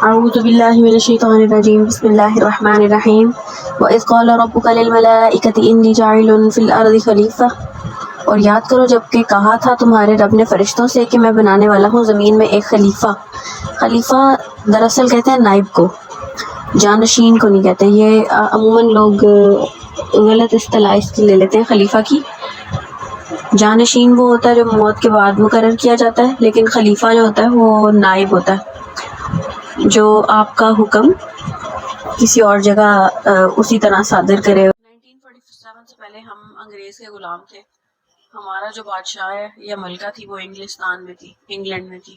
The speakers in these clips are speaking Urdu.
اعوذ باللہ من الشیطان الرجیم بسم اللہ الرحمن الرحیم وَإِذْ قَالَ رَبُّكَ لِلْمَلَائِكَةِ إِنِّي جَاعِلٌ فِي الْأَرْضِ خَلِيفَةً، اور یاد کرو جب کہ کہا تھا تمہارے رب نے فرشتوں سے کہ میں بنانے والا ہوں زمین میں ایک خلیفہ۔ خلیفہ دراصل کہتے ہیں نائب کو، جانشین کو نہیں کہتے۔ یہ عموماً لوگ غلط اصطلاح اس کی لے لیتے ہیں خلیفہ کی۔ جانشین وہ ہوتا ہے جو موت کے بعد مقرر کیا جاتا ہے، لیکن خلیفہ جو ہوتا ہے وہ نائب ہوتا ہے جو آپ کا حکم کسی اور جگہ اسی طرح صادر کرے۔ 1947 سے پہلے ہم انگریز کے غلام تھے۔ ہمارا جو بادشاہ ہے یا ملکہ تھی وہ انگلستان میں تھی، انگلینڈ میں تھی،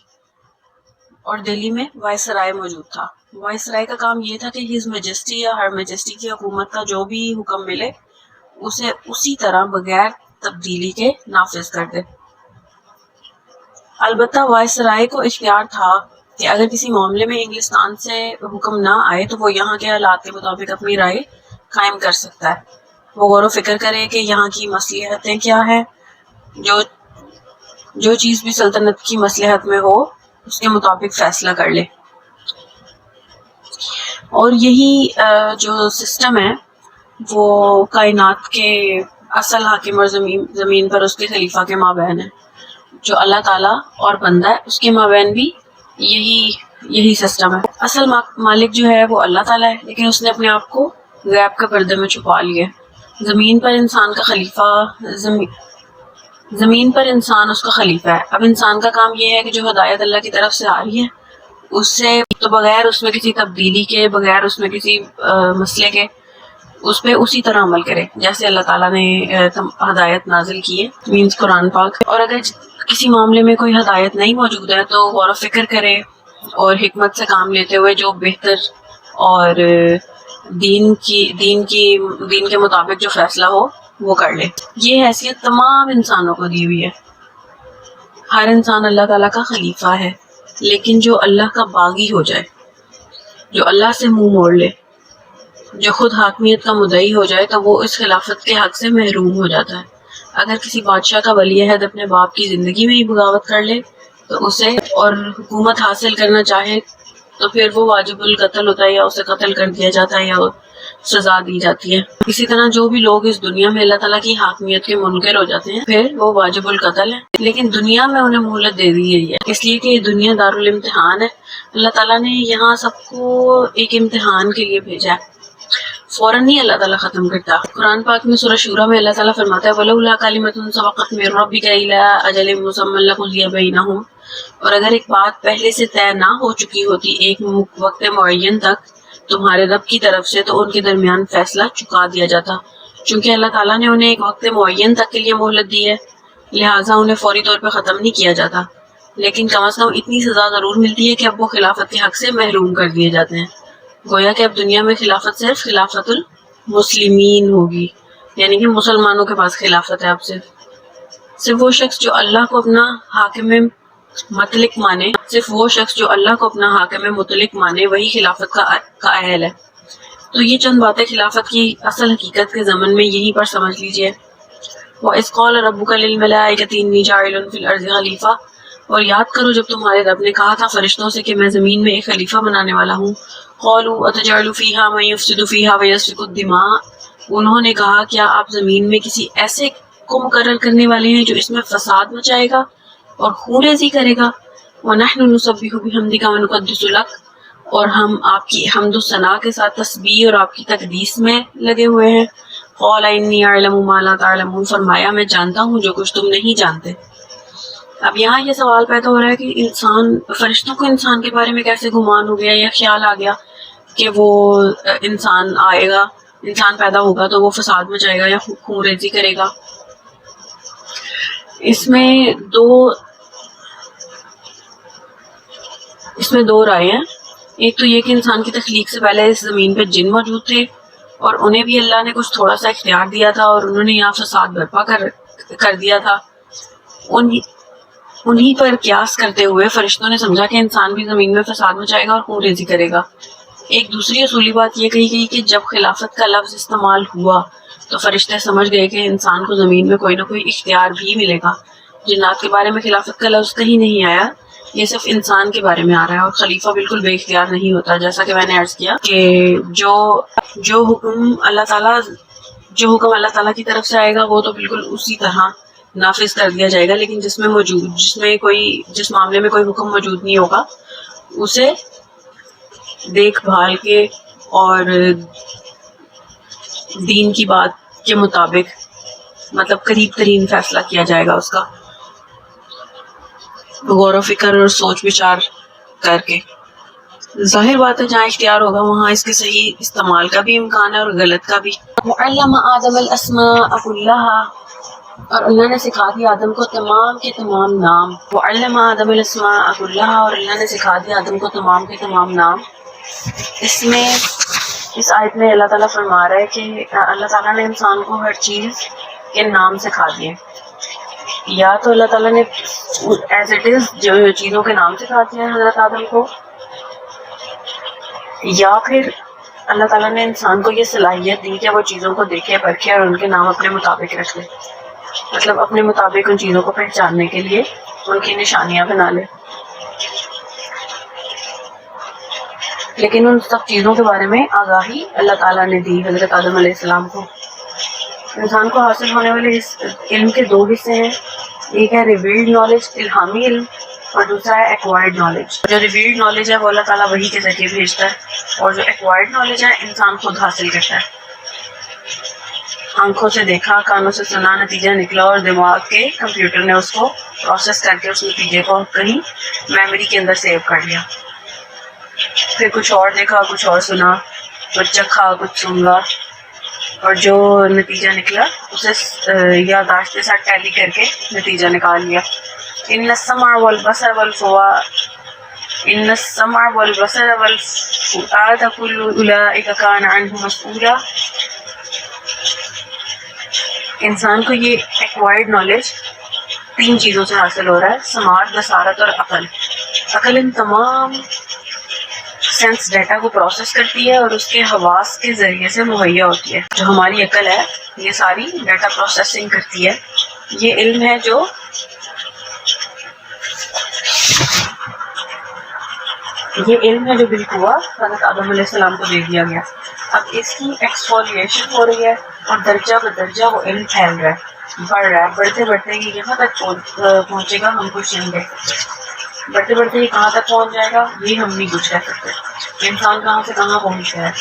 اور دہلی میں وائسرائے موجود تھا۔ وائسرائے کا کام یہ تھا کہ ہز میجسٹی یا ہر میجسٹی کی حکومت کا جو بھی حکم ملے اسے اسی طرح بغیر تبدیلی کے نافذ کر دے۔ البتہ وائسرائے کو اختیار تھا کہ اگر کسی معاملے میں انگلستان سے حکم نہ آئے تو وہ یہاں کے حالات کے مطابق اپنی رائے قائم کر سکتا ہے۔ وہ غور و فکر کرے کہ یہاں کی مصلحتیں کیا ہیں، جو چیز بھی سلطنت کی مصلحت میں ہو اس کے مطابق فیصلہ کر لے۔ اور یہی جو سسٹم ہے وہ کائنات کے اصل حاکم اور زمین پر اس کے خلیفہ کے مابین ہے۔ جو اللہ تعالیٰ اور بندہ ہے اس کے مابین بھی یہی سسٹم ہے۔ اصل مالک جو ہے وہ اللہ تعالیٰ ہے، لیکن اس نے اپنے آپ کو غیب کے پردے میں چھپا لیا۔ زمین پر انسان کا خلیفہ، زمین پر انسان اس کا خلیفہ ہے۔ اب انسان کا کام یہ ہے کہ جو ہدایت اللہ کی طرف سے آ رہی ہے اس سے تو بغیر اس میں کسی تبدیلی کے، بغیر اس میں کسی مسئلے کے، اس پہ اسی طرح عمل کرے جیسے اللہ تعالیٰ نے ہدایت نازل کی ہے، مینز قرآن پاک۔ اور اگر کسی معاملے میں کوئی ہدایت نہیں موجود ہے تو غور و فکر کرے اور حکمت سے کام لیتے ہوئے جو بہتر اور دین کے مطابق جو فیصلہ ہو وہ کر لے۔ یہ حیثیت تمام انسانوں کو دی ہوئی ہے۔ ہر انسان اللہ تعالیٰ کا خلیفہ ہے، لیکن جو اللہ کا باغی ہو جائے، جو اللہ سے منہ موڑ لے، جو خود حاکمیت کا مدعی ہو جائے تو وہ اس خلافت کے حق سے محروم ہو جاتا ہے۔ اگر کسی بادشاہ کا ولی عہد اپنے باپ کی زندگی میں ہی بغاوت کر لے تو اسے اور حکومت حاصل کرنا چاہے تو پھر وہ واجب القتل ہوتا ہے، یا اسے قتل کر دیا جاتا ہے یا سزا دی جاتی ہے۔ اسی طرح جو بھی لوگ اس دنیا میں اللہ تعالیٰ کی حاکمیت کے منکر ہو جاتے ہیں پھر وہ واجب القتل ہے، لیکن دنیا میں انہیں مہلت دے دی گئی ہے، اس لیے کہ یہ دنیا دارالامتحان ہے۔ اللہ تعالیٰ نے یہاں سب کو ایک امتحان کے لیے بھیجا ہے، فوراً نہیں اللہ تعالیٰ ختم کرتا۔ قرآن پاک میں سورہ شورى میں اللہ تعالیٰ فرماتا ہے وَلَوْلَا كَلِمَةٌ سَبَقَتْ مِن رَّبِّكَ إِلَىٰ أَجَلٍ مُّسَمًّى لَّقُضِيَ بَيْنَهُمْ، اور اگر ایک بات پہلے سے طے نہ ہو چکی ہوتی ایک وقت معین تک تمہارے رب کی طرف سے تو ان کے درمیان فیصلہ چکا دیا جاتا۔ چونکہ اللہ تعالیٰ نے انہیں ایک وقت معین تک کے لیے مہلت دی ہے لہٰذا انہیں فوری طور پہ ختم نہیں کیا جاتا، لیکن کم از کم اتنی سزا ضرور ملتی ہے کہ اب وہ خلافت کے حق سے محروم کر دیے جاتے ہیں۔ گویا کہ اب دنیا میں خلافت صرف خلافت المسلمین ہوگی، یعنی کہ مسلمانوں کے پاس خلافت ہے۔ اب صرف وہ شخص جو اللہ کو اپنا حاکم مطلق مانے، وہی خلافت کا اہل ہے۔ تو یہ چند باتیں خلافت کی اصل حقیقت کے ضمن میں یہیں پر سمجھ لیجئے۔ وَإِذْ قَالَ رَبُّكَ لِلْمَلَائِكَةِ إِنِّي جَاعِلٌ فِي الْأَرْضِ خَلِيفَةً، اور یاد کرو جب تمہارے رب نے کہا تھا فرشتوں سے کہ میں زمین میں ایک خلیفہ بنانے والا ہوں۔ قَالُوا أَتَجْعَلُ فِيهَا مَن يُفْسِدُ فِيهَا وَيَسْفِكُ الدِّمَاءَ، انہوں نے کہا کیا آپ زمین میں کسی ایسے کو مقرر کرنے والے ہیں جو اس میں فساد مچائے گا اور خون ریزی کرے گا۔ وَنَحْنُ نُسَبِّحُ بِحَمْدِكَ وَنُقَدِّسُ لَكَ، اور ہم آپ کی حمد و ثناء کے ساتھ تسبیح اور آپ کی تقدیس میں لگے ہوئے ہیں۔ قَالَ إِنِّي أَعْلَمُ مَا لَا تَعْلَمُونَ، فرمایا میں جانتا ہوں جو کچھ تم نہیں جانتے۔ اب یہاں یہ سوال پیدا ہو رہا ہے کہ فرشتوں کو انسان کے بارے میں کیسے گمان ہو گیا یا خیال آ گیا کہ وہ انسان آئے گا، انسان پیدا ہوگا تو وہ فساد مچائے گا یا خون ریزی کرے گا۔ اس میں دو رائے ہیں۔ ایک تو یہ کہ انسان کی تخلیق سے پہلے اس زمین پہ جن موجود تھے اور انہیں بھی اللہ نے کچھ تھوڑا سا اختیار دیا تھا اور انہوں نے یہاں فساد برپا کر دیا تھا۔ انہی پر قیاس کرتے ہوئے فرشتوں نے سمجھا کہ انسان بھی زمین میں فساد مچائے گا اور خون ریزی کرے گا۔ ایک دوسری اصولی بات یہ کہی گئی کہ جب خلافت کا لفظ استعمال ہوا تو فرشتے سمجھ گئے کہ انسان کو زمین میں کوئی نہ کوئی اختیار بھی ملے گا۔ جنات کے بارے میں خلافت کا لفظ کہیں نہیں آیا، یہ صرف انسان کے بارے میں آ رہا ہے، اور خلیفہ بالکل بے اختیار نہیں ہوتا، جیسا کہ میں نے عرض کیا کہ جو حکم اللہ تعالیٰ کی طرف سے آئے گا وہ تو بالکل اسی طرح نافذ کر دیا جائے گا، لیکن جس معاملے میں کوئی حکم موجود نہیں ہوگا اسے دیکھ بھال کے اور دین کی بات کے مطابق مطلب قریب ترین فیصلہ کیا جائے گا، اس کا غور و فکر اور سوچ بچار کر کے۔ ظاہر بات ہے جہاں اختیار ہوگا وہاں اس کے صحیح استعمال کا بھی امکان ہے اور غلط کا بھی۔ وعلم آدم الاسماء كلها، اور اللہ نے سکھا دیا آدم کو تمام کے تمام نام۔ وعلم آدم الاسماء كلها، اور اللہ نے سکھا دیا آدم کو تمام کے تمام نام۔ اس آیت میں اللہ تعالیٰ فرما رہا ہے کہ اللہ تعالیٰ نے انسان کو ہر چیز کے نام سکھا دیے، یا تو اللہ تعالیٰ نے ایز اٹ از جو چیزوں کے نام سکھا دیا حضرت آدم کو، یا پھر اللہ تعالیٰ نے انسان کو یہ صلاحیت دی کہ وہ چیزوں کو دیکھے پرکھے اور ان کے نام اپنے مطابق رکھ لے، مطلب اپنے مطابق ان چیزوں کو پہچاننے کے لیے ان کی نشانیاں بنا لے۔ لیکن ان سب چیزوں کے بارے میں آگاہی اللہ تعالیٰ نے دی حضرت آدم علیہ السلام کو۔ انسان کو حاصل ہونے والے علم کے دو حصے ہیں، ایک ہے ریویلڈ نالج، الہامی علم، اور دوسرا ہے ایکوائرڈ نالج۔ جو ریویلڈ نالج ہے وہ اللہ تعالیٰ وحی کے ذریعے بھیجتا ہے، اور جو ایکوائرڈ نالج ہے انسان خود حاصل کرتا ہے۔ آنکھوں سے دیکھا، کانوں سے سنا، نتیجہ نکلا، اور دماغ کے کمپیوٹر نے اس کو پروسیس کر کے اس نتیجے کو کہیں میموری کے اندر سیو کر لیا۔ پھر کچھ اور دیکھا، کچھ اور سنا، کچھ چکھا، کچھ سونگا، اور جو نتیجہ نکلا اسے یادداشت کے ساتھ ٹیلی کر کے نتیجہ نکال لیا۔ ان السمع والبصر والفؤاد كل اولئک کان عنہ مسئولا۔ انسان کو یہ ایکوائرڈ نالج تین چیزوں سے حاصل ہو رہا ہے، سماعت، بصارت اور عقل۔ عقل ان تمام سینس ڈیٹا کو پروسیس کرتی ہے اور اس کے حواس کے ذریعے سے مہیا ہوتی ہے۔ جو ہماری عقل ہے یہ ساری ڈیٹا پروسیسنگ کرتی ہے۔ یہ علم ہے جو بالقوہ حضرت آدم علیہ السلام کو دے دیا گیا۔ اب اس کی ایکسفولیشن ہو رہی ہے اور درجہ بدرجہ وہ علم پھیل رہا ہے، بڑھ رہا ہے، بڑھتے بڑھتے یہ یہاں تک پہنچے گا، ہم کچھ نہیں کہہ سکتے۔ بڑھتے بڑھتے یہ کہاں تک پہنچ جائے گا یہ ہم نہیں کچھ کہہ سکتے۔ انسان کہاں سے کہاں پہنچ گیا ہے۔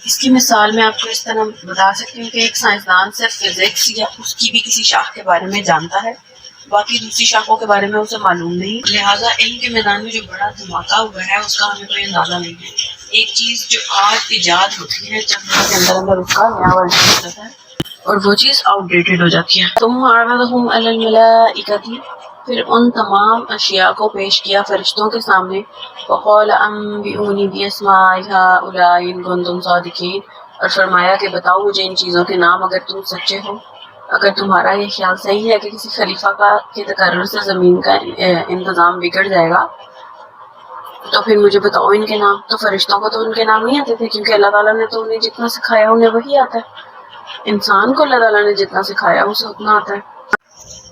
اس کی مثال میں آپ کو اس طرح بتا سکتی ہوں کہ ایک سائنسدان صرف فزکس یا اس کی بھی کسی شاخ کے بارے میں جانتا ہے، باقی دوسری شاخوں کے بارے میں اسے معلوم نہیں، لہٰذا علم کے میدان میں جو بڑا دھماکہ ہوا ہے اس کا ہمیں کوئی اندازہ نہیں ہے۔ ایک چیز جو آج ایجاد ہوتی ہے جب کے اندر اس کا نیا ورژن ہو جاتا ہے اور وہ چیز آؤٹ ڈیٹڈ ہو جاتی ہے۔ ثم عرضهم علی الملائکۃ، پھر ان تمام اشیاء کو پیش کیا فرشتوں کے سامنے، وقال انبئونی باسماء ہؤلاء ان کنتم صادقین، اور فرمایا کہ بتاؤ مجھے ان چیزوں کے نام اگر تم سچے ہو۔ اگر تمہارا یہ خیال صحیح ہے کہ کسی خلیفہ کے تقرر سے زمین کا انتظام بگڑ جائے گا تو پھر مجھے بتاؤ ان کے نام۔ تو فرشتوں کو تو ان کے نام نہیں آتے تھے کیونکہ اللہ تعالیٰ نے تو انہیں جتنا سکھایا انہیں وہی آتا ہے۔ انسان کو اللہ تعالیٰ نے جتنا سکھایا اسے اتنا آتا ہے۔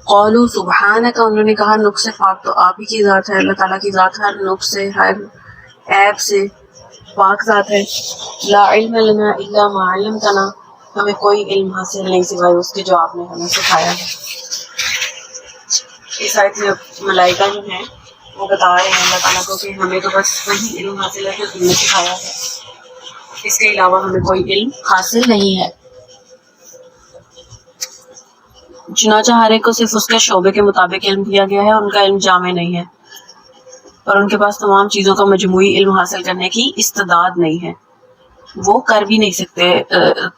قالوا سبحانک، انہوں نے کہا نقص پاک تو آپ ہی کی ذات ہے، اللہ تعالیٰ کی ذات ہر نقص سے، ہر عیب سے پاک ذات ہے۔ لا علم لنا الا ما علمتنا، ہمیں کوئی علم حاصل نہیں سوائے اس کے جو آپ نے ہمیں سکھایا ہے۔ اس آیت میں ملائکہ جو ہیں وہ بتا رہے ہیں اللہ تعالیٰ کو کہ ہمیں تو بس وہی علم حاصل ہے جو تم نے سکھایا ہے، اس کے علاوہ ہمیں کوئی علم حاصل نہیں ہے۔ چنانچہ ہر ایک کو صرف اس کے شعبے کے مطابق علم دیا گیا ہے، ان کا علم جامع نہیں ہے اور ان کے پاس تمام چیزوں کا مجموعی علم حاصل کرنے کی استعداد نہیں ہے، وہ کر بھی نہیں سکتے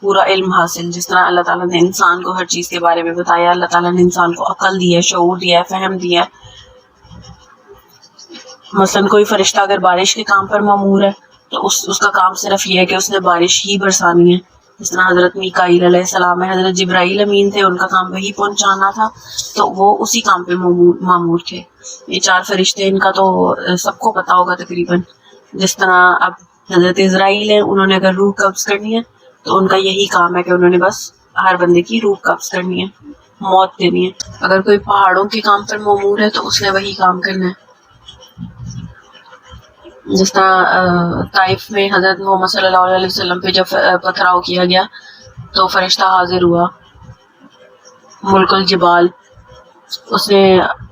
پورا علم حاصل۔ جس طرح اللہ تعالیٰ نے انسان کو ہر چیز کے بارے میں بتایا، اللہ تعالیٰ نے انسان کو عقل دی ہے، شعور دیا ہے، فہم دیا ہے۔ مثلاً کوئی فرشتہ اگر بارش کے کام پر مامور ہے تو اس کا کام صرف یہ ہے کہ اس نے بارش ہی برسانی ہے۔ جس طرح حضرت میکائیل علیہ السلام ہے، حضرت جبرائیل امین تھے، ان کا کام وہی پہنچانا تھا تو وہ اسی کام پہ مامور تھے۔ یہ چار فرشتے ان کا تو سب کو پتا ہوگا تقریباً۔ جس طرح اب حضرت اسرائیل ہے، انہوں نے اگر روح قبض کرنی ہے تو ان کا یہی کام ہے کہ انہوں نے بس ہر بندے کی روح قبض کرنی ہے، موت دینی ہے۔ اگر کوئی پہاڑوں کے کام پر مامور ہے تو اس نے وہی کام کرنا ہے۔ جس طرح طائف میں حضرت محمد صلی اللہ علیہ وسلم پہ جب پتھراؤ کیا گیا تو فرشتہ حاضر ہوا، ملک الجبال، اس نے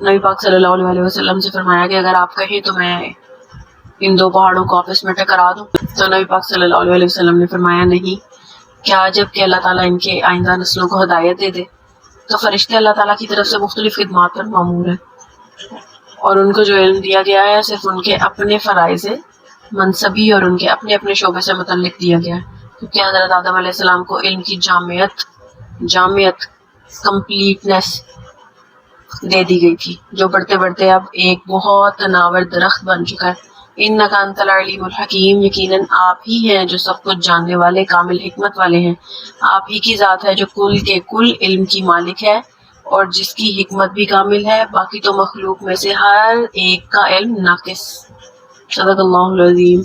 نبی پاک صلی اللہ علیہ وسلم سے فرمایا کہ اگر آپ کہیں تو میں ان دو پہاڑوں کو آپس میں ٹکرا دوں، تو نبی پاک صلی اللہ علیہ وسلم نے فرمایا نہیں، کیا جب کہ اللہ تعالیٰ ان کے آئندہ نسلوں کو ہدایت دے دے تو فرشتے اللہ تعالیٰ کی طرف سے مختلف خدمات پر مامور ہیں، اور ان کو جو علم دیا گیا ہے صرف ان کے اپنے فرائض منصبی اور ان کے اپنے اپنے شعبے سے متعلق دیا گیا ہے، کیونکہ حضرت آدم علیہ السلام کو علم کی جامعیت کمپلیٹنس دے دی گئی تھی، جو بڑھتے بڑھتے اب ایک بہت تناور درخت بن چکا ہے۔ انک انت العلیم الحکیم، یقیناً آپ ہی ہیں جو سب کچھ جاننے والے، کامل حکمت والے ہیں۔ آپ ہی کی ذات ہے جو کل کے کل علم کی مالک ہے اور جس کی حکمت بھی کامل ہے، باقی تو مخلوق میں سے ہر ایک کا علم ناقص۔ صدق اللہ العظیم۔